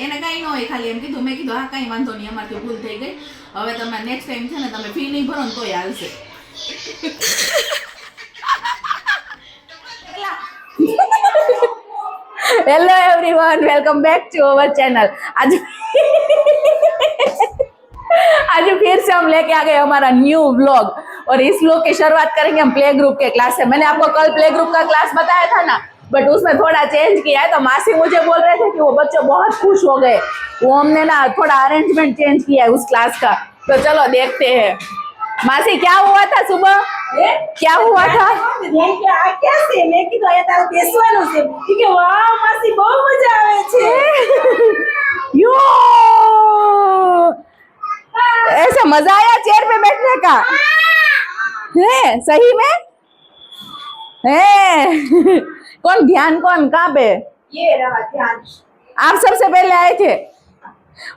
એને કાંઈ ન હોય, ખાલી એમ કીધું. મેં કીધું હા કાંઈ વાંધો નહીં, અમારથી ભૂલ થઈ ગઈ. હવે તમે નેક્સ્ટ ટાઈમ છે ને તમે ફી નહીં ભરો ને તોય હાલશે. Hello everyone, welcome back to our channel. आज फिर से हम लेके आ गए हमारा न्यू व्लॉग और इस व्लॉग की शुरुआत करेंगे हम प्ले ग्रुप के क्लास से। मैंने आपको कल प्ले ग्रुप का क्लास बताया था ना, बट उसमें थोड़ा चेंज किया है। तो मासी मुझे बोल रहे थे कि वो बच्चे बहुत खुश हो गए, वो हमने ना थोड़ा अरेंजमेंट चेंज किया है उस क्लास का। तो चलो देखते हैं। मासी क्या हुआ था सुबह? क्या हुआ था? कैसे लेकिन तो तारो बेसવાનો છે કે વાહ માસી બહુ મજા આવે છે। यो ऐसा मजा आया चेयर पे बैठने का? है सही में? है कौन ध्यान कौन कहाँ पे? ये रहा ध्यान। आप सबसे पहले आए थे।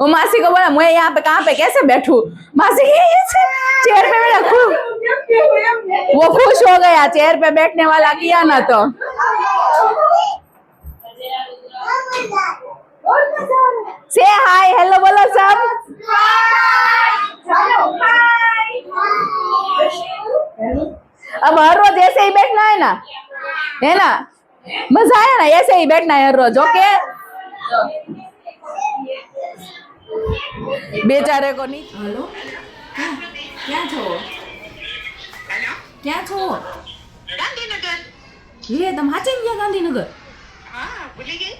वो मासी को बोला मैं यहाँ पे कहाँ पे कैसे बैठूं? मासी ये चेयर पे बैठा खूब, वो खुश हो गया। चेयर पे बैठने वाला किया ना तो। से हाय हेलो बोलो सब। अब हर रोज ऐसे ही बैठना है ना, मजा आया ना, ऐसे ही बैठना है हर रोज। ओके बेचारे को नहीं। हेलो क्या छो? क्या छो? ગાંધીનગર। ये तुम हाचे ગયા ગાંધીનગર? હા ભૂલી ગઈ।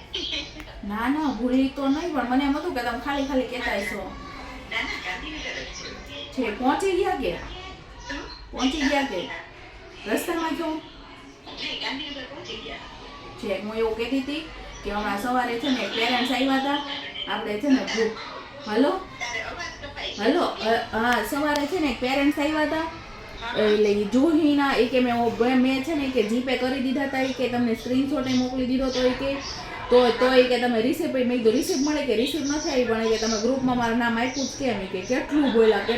ના ના ભૂલી તો નહીં, પણ મને એમ હતું કે તમે ખાલી ખાલી કહેતા હશો। ના ના ગાંધીનગર જ છું। છે પહોંચી ગયા કે? શું? પહોંચી ગયા કે રસ્તામાં છો? નહીં ગાંધીનગર પહોંચી ગયા। છે હું એવું કહેતી હતી કે હમણાં સવારે છે ને પેરેન્ટ્સ આવ્યા હતા આપણે છે ને ગ્રુપ। હલો તારે અવાજ કપાઈ હલો હા સવારે છે ને પેરેન્ટ્સ આવ્યા હતા, એટલે જોહીના એ કે મેં છે ને કે જીપે કરી દીધા હતા, એ કે તમને સ્ક્રીનશોટ મોકલી દીધો તો એ કે તો એ કે તમે રિસિપ્ટ, મેં કીધું રિસિપ્ટ મળે કે રિસિપ્ટ નથી આવી, પણ એ કે તમે ગ્રુપમાં મારું નામ આપ્યું જ કેમ, કે કેટલું બોલ્યા કે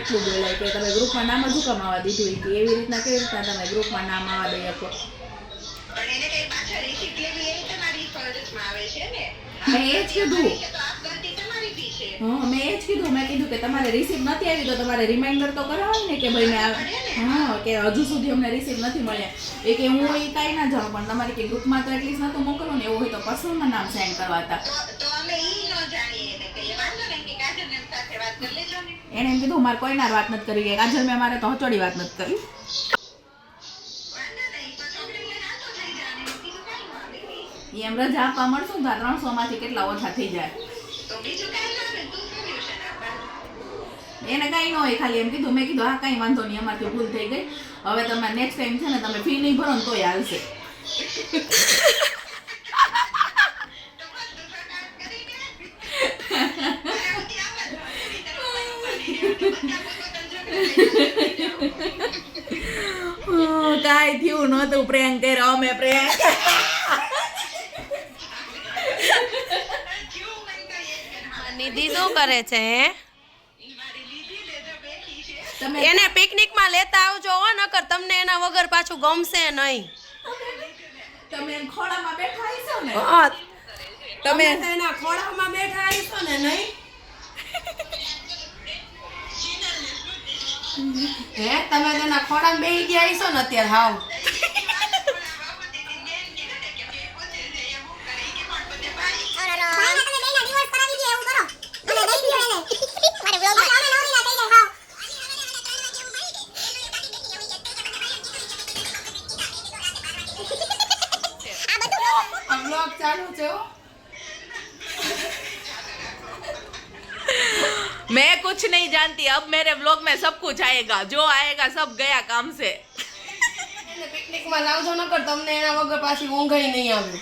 તમે ગ્રુપમાં નામ જ હુકમ આવવા દીધું, કે એવી રીતના કેવી રીતના તમે ગ્રુપમાં નામ આવવા દઈ શકો? પણ એને કઈ પાછા રિસિપ્ટ લેવી એ તમારી ફરજમાં આવે છે ને। મેં એ જ કીધું। કે તો આ ગલતી તમારી બી છે। હા મેં એ જ કીધું, મેં કીધું કે તમારે રિસિપ્ટ નથી આવી તો તમારે રિમાઇન્ડર તો કરાવાય ને કે ભાઈ મેં હા કે હજુ સુધી અમને રિસિપ્ટ નથી મળ્યા, એ કે હું એ કાંઈ ના જાણું, પણ તમારી કે ગ્રુપમાં તો એટલીસ્ટ નતું મોકલવું ને, એવું હોય તો પર્સનલમાં નામ સેન્ડ કરવા હતા। તો અમે ઈ ન જાણીએ એને કહીએ વાંધો નહીં કે કાજલ મેમ સાથે વાત કરી લેજો ને। એણે એમ કીધું મારે કોઈના વાત નથી કરી, કે કાજલ મેં મારે તો હચોડી વાત નથી કરી। વાંધો નહીં તો છોકરીને નાતો થઈ જાય ને બીજું કાંઈ ન આવે બી। એમ રજા આપવા મળશું તો 300 માંથી કેટલા ઓછા થઈ જાય। તો બીજું કાંઈ ન આવે તું સોલ્યુશન આપવાનું। એને કાંઈ ન હોય, ખાલી એમ કીધું। મેં કીધું હા કાંઈ વાંધો નહીં, અમારથી ભૂલ થઈ ગઈ, હવે તમે નેક્સ્ટ ટાઈમ છે ને તમે ફી નહીં ભરો ને તોય હાલશે। તો બસ તો સરકાર કરીને બરાબરથી આવા જ હોય એની તરફ બધા પોતાના છોકરા કાંઈ થયું નહોતું, પ્રેન્ક કર્યો અમે પ્રેન્ક। નિધિ શું કરે છે હે? મારી લીધી ને જો બેઠી છે। તમે એને પિકનિકમાં લેતા આવજો હો, નકર તમને એના વગર પાછું ગમશે નહીં। તમે ખોળામાં બેઠા હશો ને? હા, તમે તો એના ખોળામાં બેઠા આવીશો ને નહીં? હે તમે તો એના ખોળામાં બેસી ગયા આવીશો ને અત્યારે હાવ। વ્લોગ ચાલુ છે હો। मैं कुछ नहीं जानती, अब मेरे व्लॉग में सब कुछ आएगा, जो आएगा सब गया काम से। એને પિકનિકમાં લાવજો નકર તમને એના વગર પાછી ઊંઘાઈ નહીં આવે।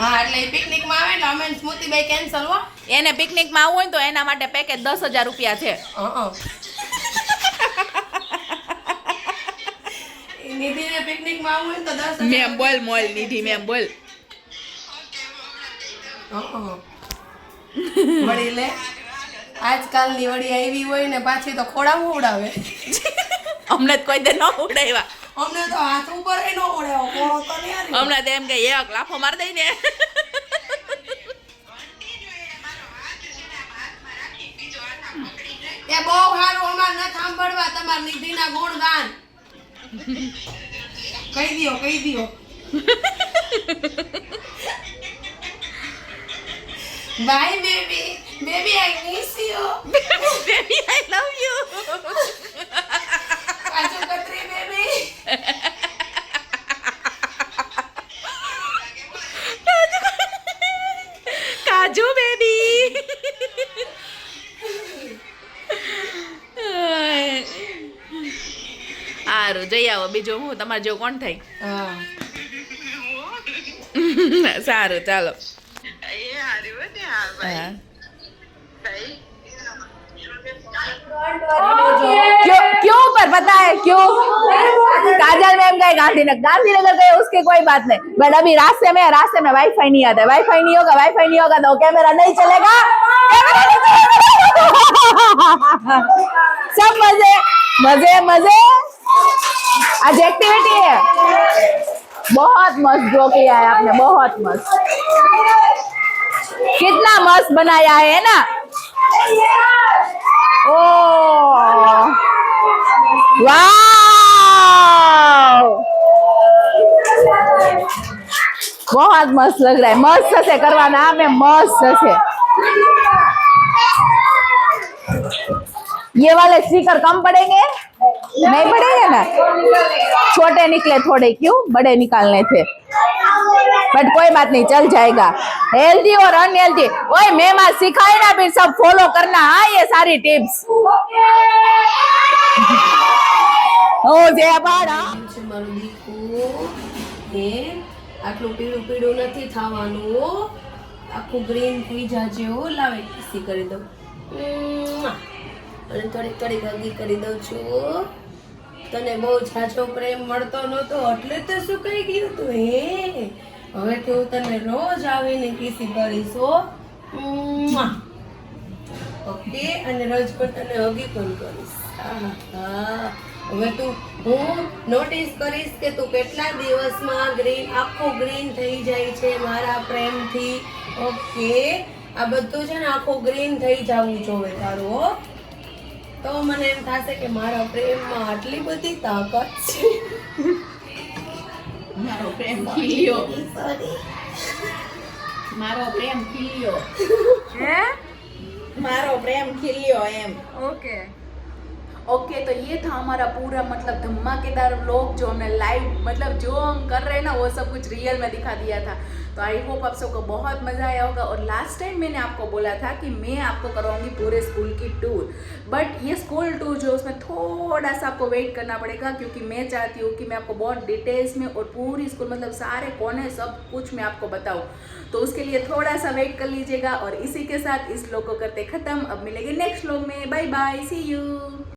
હા એટલે પિકનિકમાં આવે એટલે અમે સ્મૃતિભાઈ કેન્સલ હો। એને પિકનિકમાં આવવું હોય તો એના માટે પેકેજ 10,000 રૂપિયા છે। નિધિને પિકનિકમાં આવવું હોય તો 10,000 મેમ બોલ મોલ નિધિ મેમ બોલ। વળી લે આજકાલની વળી આવી હોય ને પાછી તો ખોડામાં ઉડાવે। અમને તો કોઈ દે ન ઉડાવ્યા. અમને તો હાથ ઉપર એ નો ઓળ્યો કોળો તો ને યાર હમણાં તો એમ કે એક લાફો માર દઈ ને. એ બહુ સારું અમાર ન સાંભળવા તમાર નિધિના ગુણગાન કહી દ્યો bye baby I miss you baby I love you. Kaju katli baby kaju baby. સારું જઈ આવો. બીજું હું તમારે જેવું કોણ થાય? હા સારું ચાલો. બાય હા. બાય क्यों क्यों पर पता है क्यों? काजल मैम गए गांधीनगर गए उसकी कोई बात नहीं, बट अभी रास्ते में वाईफाई नहीं आता है. वाईफाई नहीं होगा तो कैमरा नहीं चलेगा. सब मजे मजे मजे. आज एक्टिविटी है. बहुत मस्त जो किया है आपने, बहुत मस्त. कितना मस्त बनाया है ना. ओह वाह, बहुत मस्त लग रहा है. मस्त से करवाना हमें, मस्त से. ये वाले स्टिकर कम पड़ेंगे? नहीं पड़ेंगे ना. छोटे निकले थोड़े, क्यों बड़े निकालने थे. बट कोई बात नहीं, चल जाएगा. हेल्दी और अनहेल्दी ओए मैम आज सिखाए ना, फिर सब फॉलो करना. हाँ ये सारी टिप्स. ओ जय बाड़ा. છે મારું દીકું હે આટલું પીળું પીળું નથી થવાનું આખું ગ્રીન થઈ જાજે હો લાવે કિસી કરી દઉં અને થોડી થોડી ગગી કરી દઉં છું તને બહુ ઝાઝો પ્રેમ મળતો નહોતો એટલે તો શું કહી ગયું તું હે હવેથી હું તને રોજ આવીને કિસી કરીશ હો ઓકે અને રોજ પણ તને હગી પણ કરીશ હા હવે તું હું નોટિસ કરીશ કે તું કેટલા દિવસમાં ગ્રીન આખું ગ્રીન થઈ જાય છે મારા પ્રેમથી ઓકે આ બધું છે ને આખું ગ્રીન થઈ જવું જોઈએ તારું હો તો મને એમ થશે કે મારા પ્રેમમાં આટલી બધી તાકાત છે મારો પ્રેમ ખીલ્યો. સોરી મારો પ્રેમ ખીલ્યો. મારો પ્રેમ खिलियो एम. ओके तो ये था हमारा पूरा मतलब धमाकेदार व्लॉग जो हमने लाइव मतलब जो हम कर रहे हैं ना वो सब कुछ रियल में दिखा दिया था. तो आई होप आप सबको बहुत मज़ा आया होगा. और लास्ट टाइम मैंने आपको बोला था कि मैं आपको करवाऊंगी पूरे स्कूल की टूर, बट ये स्कूल टूर जो उसमें थोड़ा सा आपको वेट करना पड़ेगा क्योंकि मैं चाहती हूँ कि मैं आपको बहुत डिटेल्स में और पूरी स्कूल मतलब सारे कोने सब कुछ मैं आपको बताऊँ. तो उसके लिए थोड़ा सा वेट कर लीजिएगा. और इसी के साथ इस व्लॉग को करते ख़त्म. अब मिलेंगे नेक्स्ट व्लॉग में. Bye bye, see you.